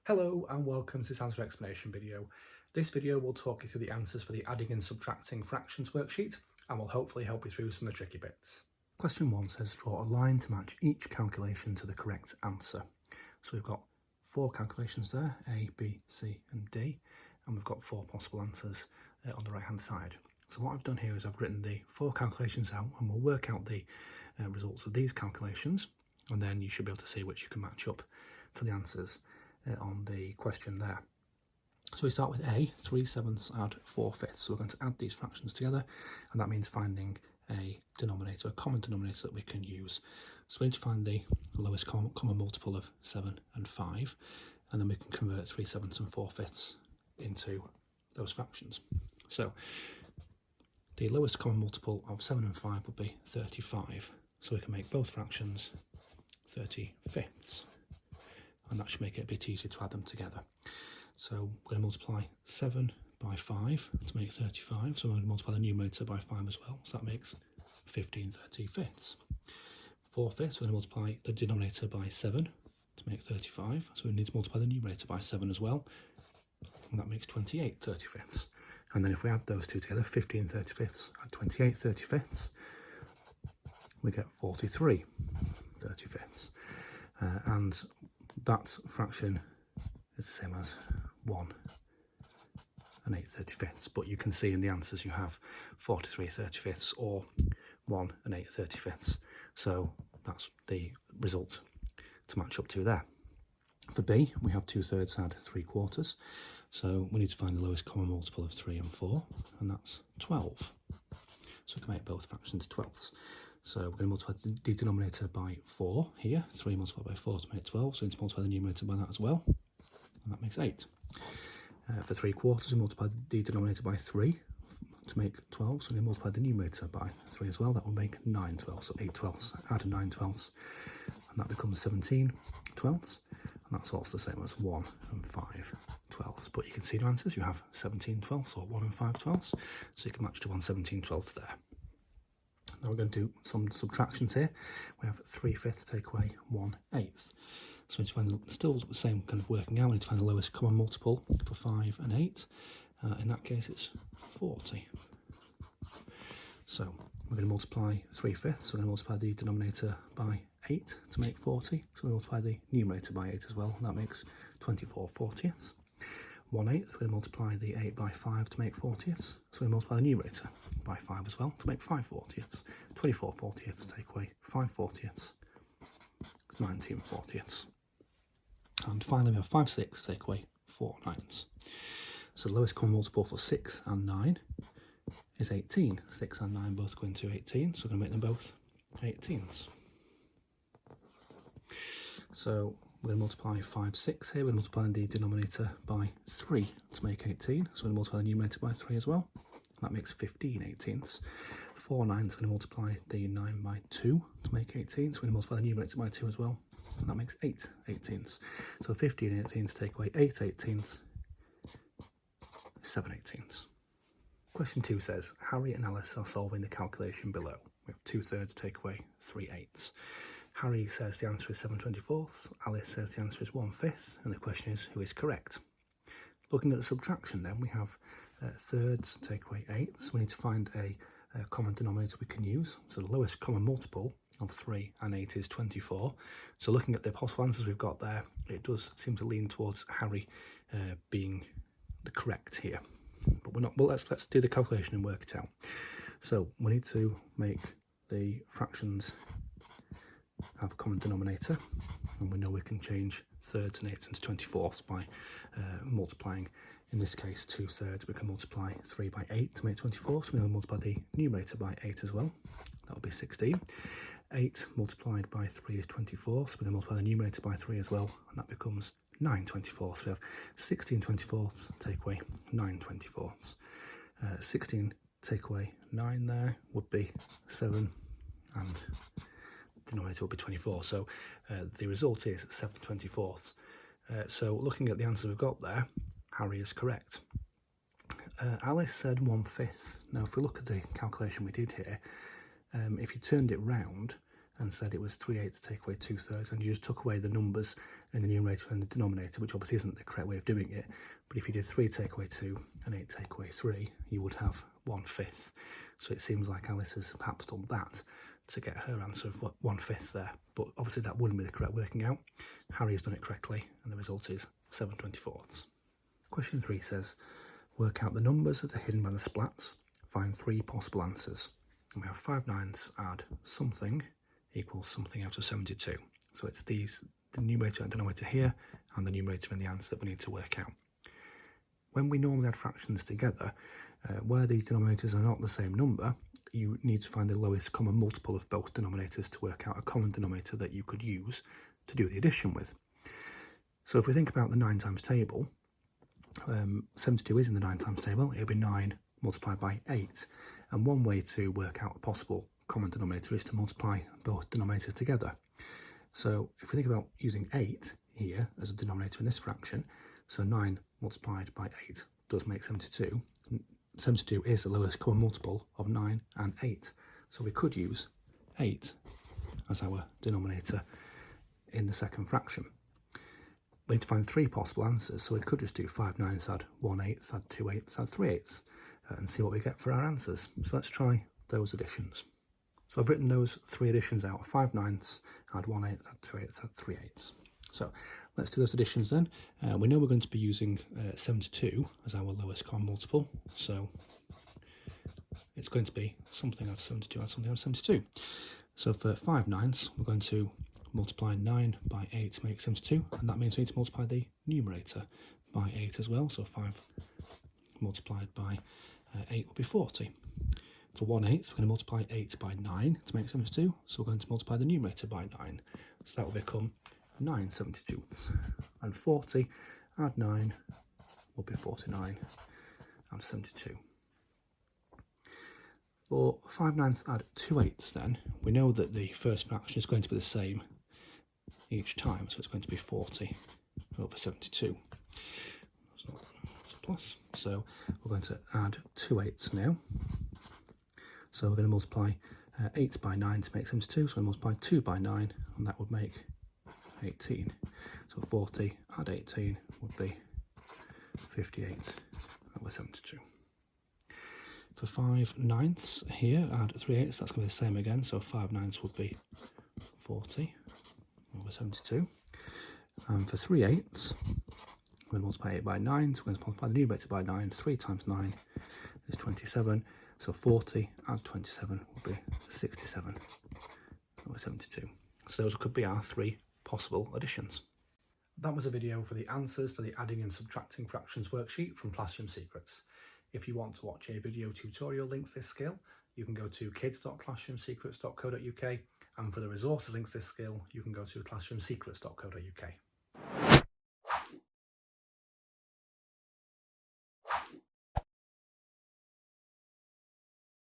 Hello and welcome to this answer explanation video. This video will talk you through the answers for the adding and subtracting fractions worksheet and will hopefully help you through some of the tricky bits. Question 1 says draw a line to match each calculation to the correct answer. So we've got 4 calculations there, A, B, C and D, and we've got 4 possible answers on the right hand side. So what I've done here is I've written the 4 calculations out and we'll work out the results of these calculations, and then you should be able to see which you can match up for the answers on the question there. So we start with A, 3/7 add 4/5. So we're going to add these fractions together, and that means finding a denominator, a common denominator that we can use. So we need to find the lowest common multiple of 7 and 5, and then we can convert 3/7 and 4/5 into those fractions. So the lowest common multiple of 7 and 5 would be 35. So we can make both fractions 30/5. And that should make it a bit easier to add them together. So we're going to multiply 7 by 5 to make 35. So we're going to multiply the numerator by 5 as well. So that makes 15/35. 4/5, we're going to multiply the denominator by 7 to make 35. So we need to multiply the numerator by 7 as well. And that makes 28/35. And then if we add those two together, 15/35 and 28/35, we get 43/35. And that fraction is the same as 1 and 8/35, but you can see in the answers you have 43/35 or 1 and 8/35, so that's the result to match up to there. For B, we have 2/3 add 3/4, so we need to find the lowest common multiple of 3 and 4, and that's 12. So we can make both fractions 12ths. So we're going to multiply the denominator by 4 here, 3 multiplied by 4 to make 12, so we need to multiply the numerator by that as well, and that makes 8. For 3/4, we multiply the denominator by 3 to make 12, so we multiply the numerator by 3 as well, that will make 9/12, so 8/12, add 9/12, and that becomes 17/12, and that's also the same as 1 and 5/12. But you can see the answers, you have 17/12 or 1 and 5/12, so you can match to 1 17/12 there. Now we're going to do some subtractions here. We have 3/5 take away 1/8. So we need to find still the same kind of working out. We need to find the lowest common multiple for 5 and 8. In that case, it's 40. So we're going to multiply 3/5. So we're going to multiply the denominator by 8 to make 40. So we multiply the numerator by 8 as well. And that makes 24/40. 1/8, we're going to multiply the 8 by 5 to make 40ths, so we multiply the numerator by 5 as well to make 5/40ths. 24/40ths take away 5/40ths, it's 19/40ths. And finally we have 5/6 take away 4/9. So the lowest common multiple for 6 and 9 is 18. 6 and 9 both go into 18, so we're going to make them both 18ths. So we're going to multiply 5/6 here, we're going to multiply the denominator by 3 to make 18, so we're going to multiply the numerator by 3 as well, that makes 15/18. 4/9 is going to multiply the 9 by 2 to make 18, so we're going to multiply the numerator by 2 as well, and that makes 8/18. So 15/18 take away 8/18, 7/18. Question 2 says, Harry and Alice are solving the calculation below. We have 2/3 take away 3/8. Harry says the answer is 7/24, Alice says the answer is 1/5, and the question is who is correct. Looking at the subtraction then, we have thirds take away 8, so we need to find a common denominator we can use. So the lowest common multiple of 3 and 8 is 24. So looking at the possible answers we've got there, it does seem to lean towards Harry being the correct here. But we're not. Well, let's do the calculation and work it out. So we need to make the fractions have a common denominator, and we know we can change thirds and eighths into 24ths by multiplying, in this case 2/3. We can multiply 3 by 8 to make 24, so we're going to multiply the numerator by 8 as well, that will be 16. 8 multiplied by 3 is 24, so we're going to multiply the numerator by 3 as well, and that becomes 9/24. So we have 16/24 take away 9/24. 16 take away 9 there would be 7, and denominator will be 24, so the result is 7/24. So looking at the answers we've got there, Harry is correct. Alice said 1/5. Now if we look at the calculation we did here, if you turned it round, and said it was 3/8 to take away 2/3, and you just took away the numbers in the numerator and the denominator, which obviously isn't the correct way of doing it. But if you did 3 take away 2 and 8 take away 3, you would have 1/5. So it seems like Alice has perhaps done that to get her answer of 1/5 there. But obviously that wouldn't be the correct working out. Harry has done it correctly, and the result is 7/24. Question 3 says, work out the numbers that are hidden by the splats. Find 3 possible answers. And we have 5/9 add something equals something out of 72. So it's the numerator and denominator here, and the numerator and the answer that we need to work out. When we normally add fractions together, where these denominators are not the same number, you need to find the lowest common multiple of both denominators to work out a common denominator that you could use to do the addition with. So if we think about the 9 times table, 72 is in the 9 times table. It'll be 9 multiplied by 8. And one way to work out a possible common denominator is to multiply both denominators together. So if we think about using 8 here as a denominator in this fraction, so 9 multiplied by 8 does make 72. 72 is the lowest common multiple of 9 and 8. So we could use 8 as our denominator in the second fraction. We need to find 3 possible answers, so we could just do 5/9 add 1/8, add 2/8, add 3/8, and see what we get for our answers. So let's try those additions. So I've written those 3 additions out: 5/9, add 1/8, add 2/8, add 3/8. So let's do those additions then. We know we're going to be using 72 as our lowest common multiple, so it's going to be something out of 72, add something out of 72. So for 5/9, we're going to multiply 9 by 8 to make 72, and that means we need to multiply the numerator by 8 as well. So 5 multiplied by 8 will be 40. For 1/8, we're going to multiply 8 by 9 to make 72, so we're going to multiply the numerator by 9. So that will become 9/72. And 40 add 9 will be 49 out of 72. For 5/9 add 2/8 then, we know that the first fraction is going to be the same each time, so it's going to be 40 over 72. That's a plus. So we're going to add 2/8 now. So we're going to multiply 8 by 9 to make 72, so we multiply 2 by 9, and that would make 18. So 40 add 18 would be 58 over 72. For 5/9 here, add 3/8, that's going to be the same again, so 5/9 would be 40 over 72. And for 3/8, we're going to multiply 8 by 9, so we're going to multiply the numerator by 9. 3 times 9 is 27, so 40 add 27 would be 67 over 72. So those could be our 3 possible additions. That was a video for the answers to the adding and subtracting fractions worksheet from Classroom Secrets. If you want to watch a video tutorial linked to this skill, you can go to kids.classroomsecrets.co.uk, and for the resources linked to this skill, you can go to classroomsecrets.co.uk.